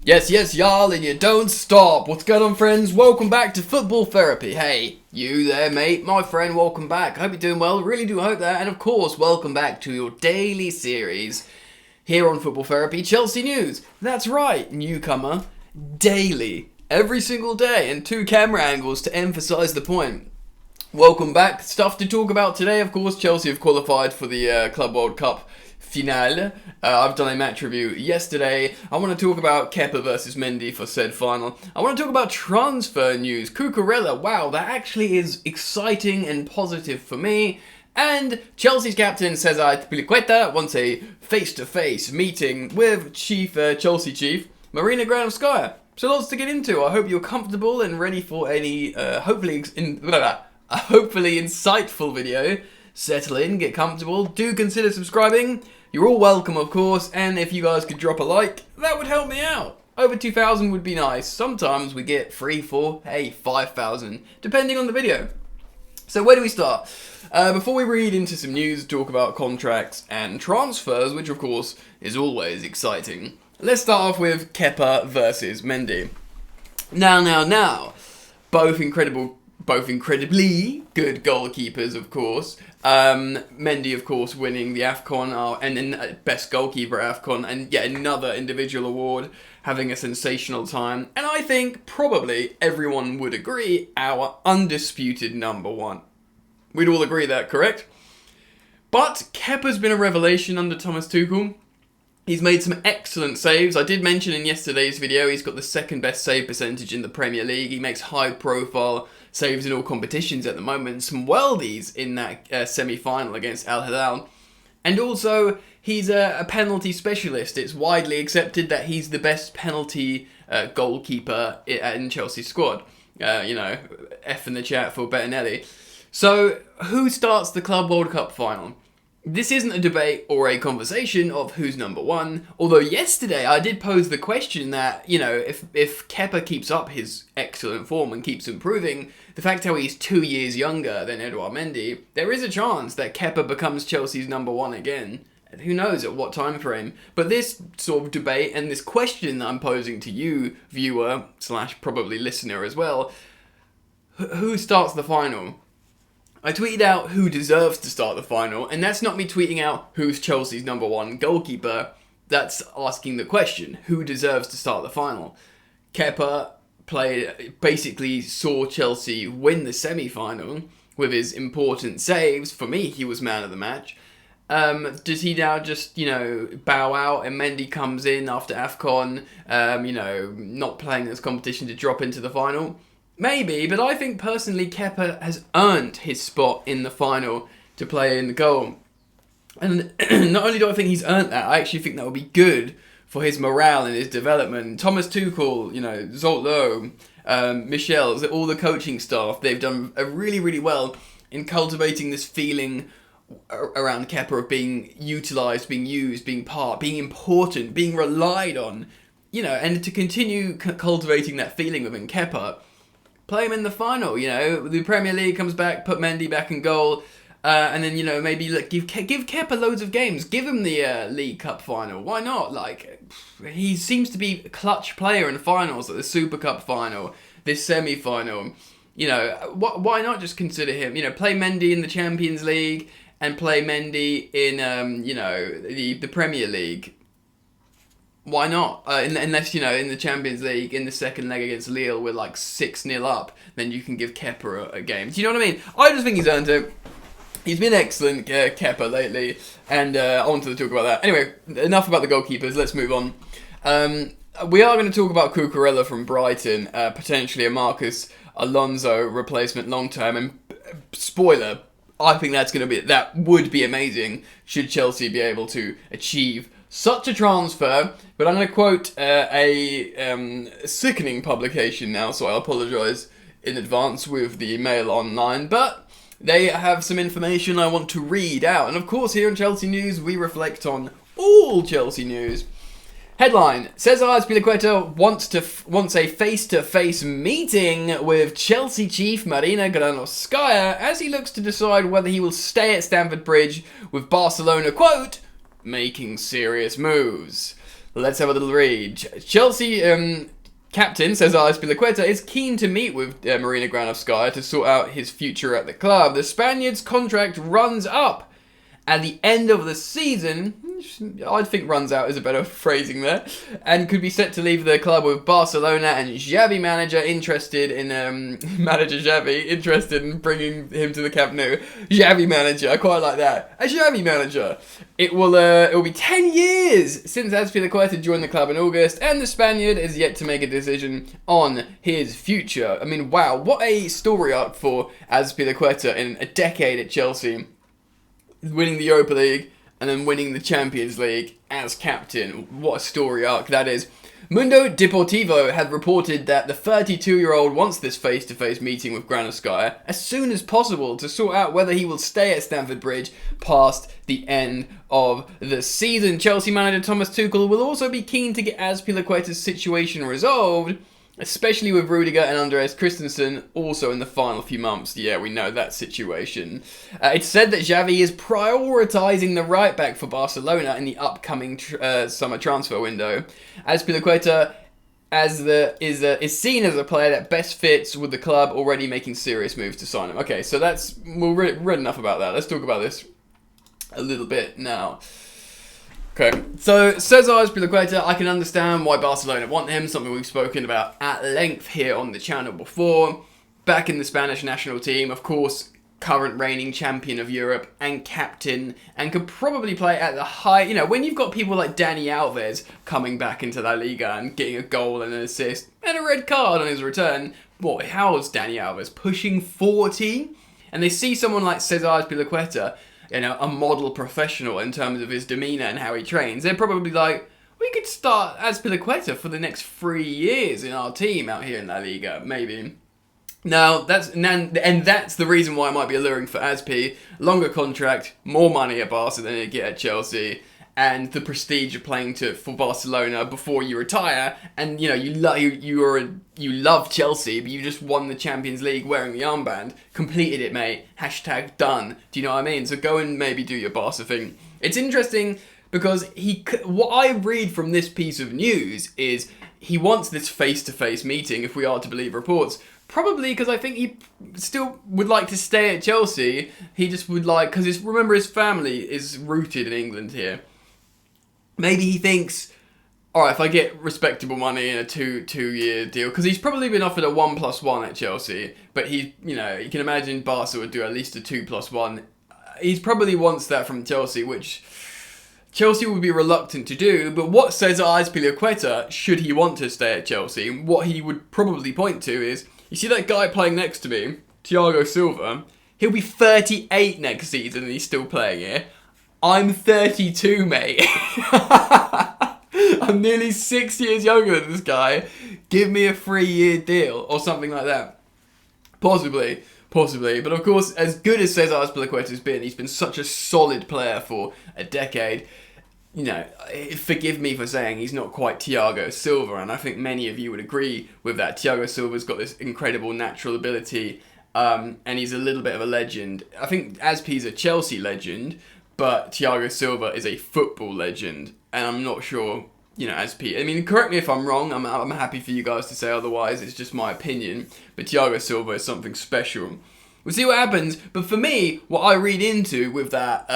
Yes, yes, y'all, and you don't stop. What's going on, friends? Welcome back to Football Therapy. Hey, you there, mate, my friend, welcome back. I hope you're doing well, really do hope that. And of course, welcome back to your daily series here on Football Therapy, Chelsea News. That's right, newcomer, daily, every single day, and 2 camera angles to emphasise the point. Welcome back. Stuff to talk about today, of course. Chelsea have qualified for the Club World Cup finale. I've done a match review yesterday. I want to talk about Kepa versus Mendy for said final. I want to talk about transfer news. Cucurella, wow, that actually is exciting and positive for me. And Chelsea's captain César Azpilicueta wants a face-to-face meeting with Chelsea chief Marina Granovskaia. So lots to get into. I hope you're comfortable and ready for any hopefully insightful video. Settle in, get comfortable. Do consider subscribing. You're all welcome, of course, and if you guys could drop a like, that would help me out. Over 2,000 would be nice. Sometimes we get 3, 4, 5,000, depending on the video. So where do we start? Before we read into some news, talk about contracts and transfers, which of course is always exciting. Let's start off with Kepa versus Mendy. Now. Both incredibly good goalkeepers, of course. Mendy, of course, winning the AFCON and then best goalkeeper at AFCON, and yet another individual award, having a sensational time. And I think probably everyone would agree, our undisputed number one. We'd all agree that, correct? But Kepa's been a revelation under Thomas Tuchel. He's made some excellent saves. I did mention in yesterday's video he's got the second best save percentage in the Premier League. He makes high profile saves in all competitions at the moment. Some worldies in that semi-final against Al Hilal. And also, he's a penalty specialist. It's widely accepted that he's the best penalty goalkeeper in Chelsea's squad. F in the chat for Bettinelli. So, who starts the Club World Cup final? This isn't a debate or a conversation of who's number one, although yesterday I did pose the question that, if Kepa keeps up his excellent form and keeps improving, the fact how he's 2 years younger than Edouard Mendy, there is a chance that Kepa becomes Chelsea's number one again. Who knows at what time frame? But this sort of debate and this question that I'm posing to you, viewer / probably listener as well, who starts the final? I tweeted out who deserves to start the final, and that's not me tweeting out who's Chelsea's number one goalkeeper. That's asking the question, who deserves to start the final? Kepa basically saw Chelsea win the semi-final with his important saves. For me, he was man of the match. Does he now just, bow out and Mendy comes in after AFCON, not playing this competition to drop into the final? Maybe, but I think personally Kepa has earned his spot in the final to play in the goal. And not only do I think he's earned that, I actually think that would be good for his morale and his development. Thomas Tuchel, Zoltlo, Michel, all the coaching staff, they've done really, really well in cultivating this feeling around Kepa of being utilised, being used, being part, being important, being relied on, and to continue cultivating that feeling within Kepa. Play him in the final, the Premier League comes back, put Mendy back in goal, and then, maybe give Kepa loads of games. Give him the League Cup final. Why not? He seems to be a clutch player in finals, like the Super Cup final, this semi-final. Why not just consider him? Play Mendy in the Champions League and play Mendy in, the Premier League. Why not? Unless, in the Champions League, in the second leg against Lille, we're 6-0 up, then you can give Kepa a game. Do you know what I mean? I just think he's earned it. He's been excellent, Kepa, lately, and I wanted to talk about that. Anyway, enough about the goalkeepers, let's move on. We are going to talk about Cucurella from Brighton, potentially a Marcos Alonso replacement long-term, and spoiler, I think that would be amazing should Chelsea be able to achieve such a transfer. But I'm going to quote a sickening publication now, so I apologise in advance with the Mail Online, but they have some information I want to read out. And of course, here in Chelsea News, we reflect on all Chelsea news. Headline: César Azpilicueta wants a face-to-face meeting with Chelsea chief Marina Granovskaia as he looks to decide whether he will stay at Stamford Bridge, with Barcelona, quote, making serious moves. Let's have a little read. Chelsea captain César Azpilicueta is keen to meet with Marina Granovskaia to sort out his future at the club. The Spaniard's contract runs up at the end of the season. I think runs out is a better phrasing there, and could be set to leave the club with Barcelona and Xavi manager interested in bringing him to the Camp Nou. Xavi manager, I quite like that. A Xavi manager. It will be 10 years since Azpilicueta joined the club in August, and the Spaniard is yet to make a decision on his future. I mean, wow, what a story arc for Azpilicueta in a decade at Chelsea, winning the Europa League and then winning the Champions League as captain. What a story arc that is. Mundo Deportivo had reported that the 32-year-old wants this face-to-face meeting with Granovskaia as soon as possible to sort out whether he will stay at Stamford Bridge past the end of the season. Chelsea manager Thomas Tuchel will also be keen to get Azpilicueta's situation resolved, especially with Rudiger and Andreas Christensen also in the final few months. Yeah, we know that situation. It's said that Xavi is prioritising the right back for in the upcoming summer transfer window. Azpilicueta is seen as a player that best fits with the club, already making serious moves to sign him. Okay, so we've read enough about that. Let's talk about this a little bit now. Okay, so César Azpilicueta, I can understand why Barcelona want him, something we've spoken about at length here on the channel before. Back in the Spanish national team, of course, current reigning champion of Europe and captain, and could probably play at the high, when you've got people like Dani Alves coming back into La Liga and getting a goal and an assist and a red card on his return. Boy, how's Dani Alves? Pushing 40? And they see someone like César Azpilicueta, a model professional in terms of his demeanour and how he trains. They're probably like, we could start Azpilicueta for the next 3 years in our team out here in La Liga, maybe. Now, that's the reason why it might be alluring for Azpi. Longer contract, more money at Barca than you get at Chelsea, and the prestige of playing for Barcelona before you retire. And you love Chelsea, but you just won the Champions League wearing the armband, completed it, mate. # done. Do you know what I mean? So go and maybe do your Barca thing. It's interesting because what I read from this piece of news is he wants this face-to-face meeting, if we are to believe reports. Probably because I think he still would like to stay at Chelsea. He just would like, because remember his family is rooted in England here. Maybe he thinks, alright, if I get respectable money in a two-year deal, because he's probably been offered a 1+1 at Chelsea, but you can imagine Barca would do at least a 2+1. He probably wants that from Chelsea, which Chelsea would be reluctant to do. But what César Azpilicueta, should he want to stay at Chelsea, what he would probably point to is, you see that guy playing next to me, Thiago Silva? He'll be 38 next season and he's still playing here. I'm 32, mate. I'm nearly 6 years younger than this guy. Give me a 3-year deal or something like that. Possibly. But of course, as good as César Azpilicueta has been, he's been such a solid player for a decade. Forgive me for saying he's not quite Thiago Silva, and I think many of you would agree with that. Thiago Silva's got this incredible natural ability, and he's a little bit of a legend. I think Azpi's a Chelsea legend, but Thiago Silva is a football legend, and I'm not sure, Azpi. I mean, correct me if I'm wrong. I'm happy for you guys to say otherwise. It's just my opinion. But Thiago Silva is something special. We'll see what happens. But for me, what I read into with that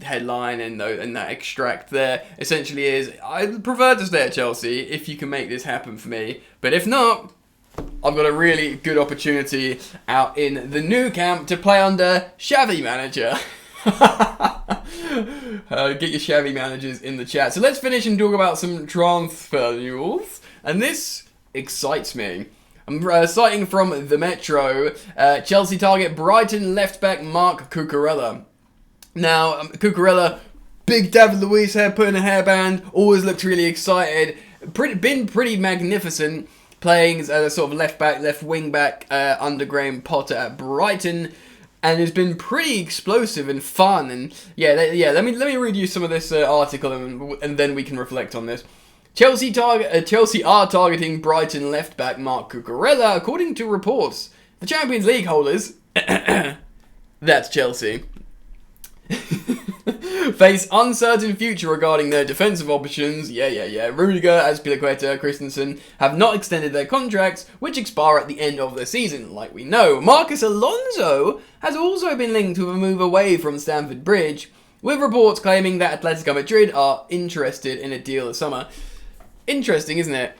headline and that extract there, essentially is, I prefer to stay at Chelsea if you can make this happen for me. But if not, I've got a really good opportunity out in the Nou Camp to play under Xavi manager. Get your Xavi managers in the chat. So let's finish and talk about some transfer news. And this excites me. I'm citing from the Metro. Chelsea target Brighton left back Marc Cucurella. Now, Cucurella, big David Luiz hair, put in a hairband, always looked really excited. Been pretty magnificent, playing as a sort of left back, left wing back under Graham Potter at Brighton. And it's been pretty explosive and fun. And let me read you some of this article and then we can reflect on this. Chelsea are targeting Brighton left back Marc Cucurella, according to reports. The Champions League holders, that's Chelsea, face uncertain future regarding their defensive options. Yeah. Rudiger, Azpilicueta, Christensen have not extended their contracts, which expire at the end of the season, like we know. Marcos Alonso has also been linked with a move away from Stamford Bridge, with reports claiming that Atletico Madrid are interested in a deal this summer. Interesting, isn't it?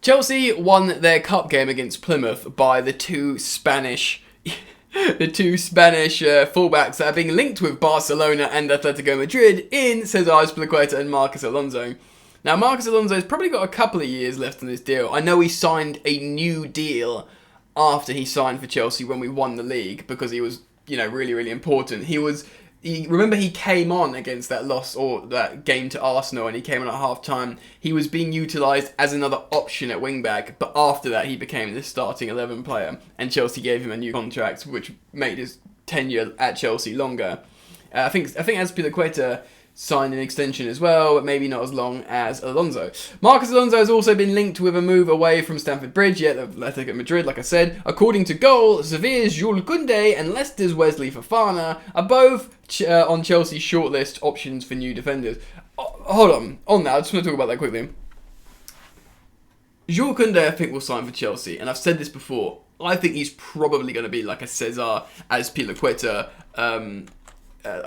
Chelsea won their cup game against Plymouth by the two Spanish fullbacks that are being linked with Barcelona and Atletico Madrid in César Azpilicueta and Marcos Alonso. Now, Marcos Alonso has probably got a couple of years left on this deal. I know he signed a new deal after he signed for Chelsea when we won the league because he was, really, really important. Remember he came on against that loss or that game to Arsenal and he came on at half-time. He was being utilised as another option at wing-back, but after that he became the starting 11 player and Chelsea gave him a new contract which made his tenure at Chelsea longer. I think Azpilicueta signed an extension as well, but maybe not as long as Alonso. Marcos Alonso has also been linked with a move away from Stamford Bridge, yet Atletico Madrid, like I said. According to Goal, Sevilla's Jules Koundé and Leicester's Wesley Fofana are both on Chelsea's shortlist options for new defenders. Hold on that, I just want to talk about that quickly. Jules Koundé, I think, will sign for Chelsea, and I've said this before. I think he's probably going to be like a César Azpilicueta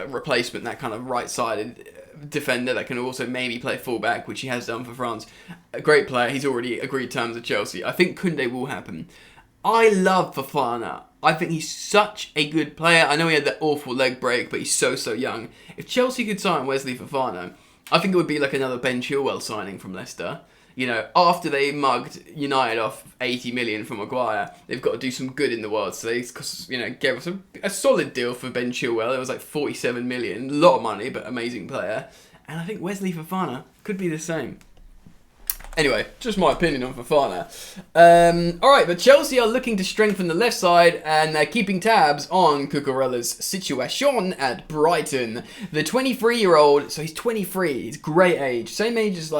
replacement, that kind of right-sided defender that can also maybe play full-back, which he has done for France. A great player. He's already agreed terms with Chelsea. I think Koundé will happen. I love Fofana. I think he's such a good player. I know he had that awful leg break, but he's so young. If Chelsea could sign Wesley Fofana, I think it would be like another Ben Chilwell signing from Leicester. After they mugged United off 80 million from Maguire, they've got to do some good in the world. So they, gave us a solid deal for Ben Chilwell. It was like 47 million, a lot of money, but amazing player. And I think Wesley Fofana could be the same. Anyway, just my opinion on Fofana. Alright, but Chelsea are looking to strengthen the left side and they're keeping tabs on Cucurella's situation at Brighton. The 23-year-old, so he's 23, he's great age, same age as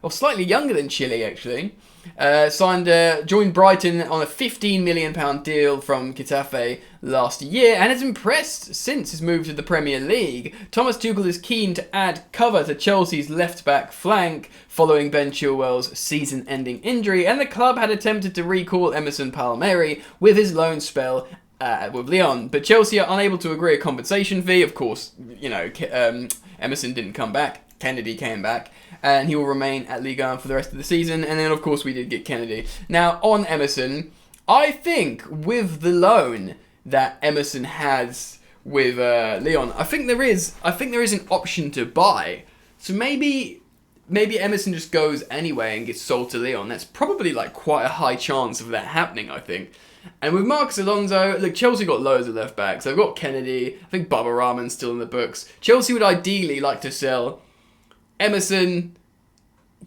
slightly younger than Chile actually, joined Brighton on a £15 million deal from Getafe last year and has impressed since his move to the Premier League. Thomas Tuchel is keen to add cover to Chelsea's left-back flank following Ben Chilwell's season-ending injury, and the club had attempted to recall Emerson Palmieri with his loan spell with Lyon, but Chelsea are unable to agree a compensation fee. Of course, Emerson didn't come back, Kennedy came back, and he will remain at Ligue 1 for the rest of the season. And then, of course, we did get Kennedy. Now, on Emerson, I think with the loan that Emerson has with Lyon, I think there is an option to buy. So maybe Emerson just goes anyway and gets sold to Lyon. That's probably quite a high chance of that happening, I think. And with Marcos Alonso, look, Chelsea got loads of left backs. They've got Kennedy. I think Baba Rahman's still in the books. Chelsea would ideally like to sell Emerson,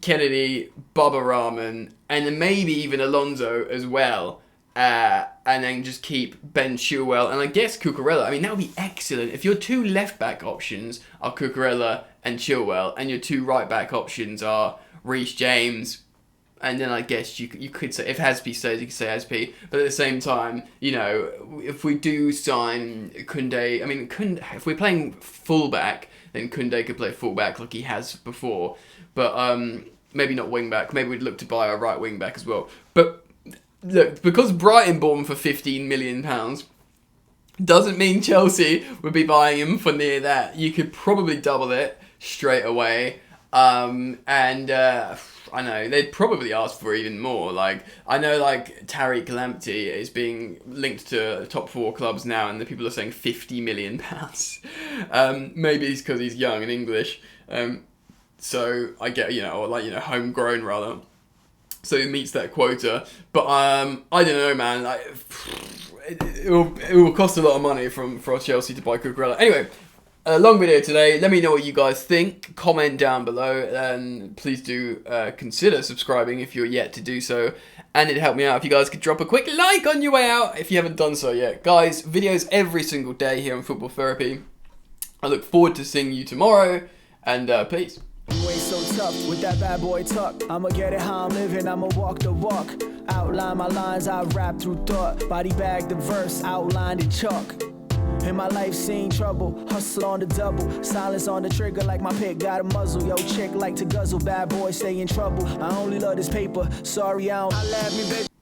Kennedy, Baba Rahman, and then maybe even Alonso as well. And then just keep Ben Chilwell and I guess Cucurella. I mean, that would be excellent. If your two left-back options are Cucurella and Chilwell, and your two right-back options are Reece James, and then I guess you could say, if Azpi stays, you could say Azpi. But at the same time, if we do sign Koundé, if we're playing full-back, then Koundé could play full-back like he has before. But maybe not wing-back. Maybe we'd look to buy a right wing-back as well. But look, because Brighton bought him for £15 million, doesn't mean Chelsea would be buying him for near that. You could probably double it straight away. I know, they'd probably ask for even more. I know, Tariq Lamptey is being linked to top 4 clubs now, and the people are saying £50 million. Maybe it's because he's young and English. So I get, homegrown rather. So he meets that quota. But I don't know, man. It will cost a lot of money for Chelsea to buy Cucurella. Anyway, a long video today. Let me know what you guys think. Comment down below, and please do consider subscribing if you're yet to do so. And it'd help me out if you guys could drop a quick like on your way out if you haven't done so yet. Guys, videos every single day here on Football Therapy. I look forward to seeing you tomorrow, and peace. Way so tough with that bad boy tuck. I'ma get it how I'm living, I'ma walk the walk. Outline my lines, I rap through thought. Body bag the verse, outlined in chalk. In my life seen trouble, hustle on the double, silence on the trigger like my pick got a muzzle. Yo, chick like to guzzle, bad boy stay in trouble. I only love this paper, sorry I don't. I love me, baby.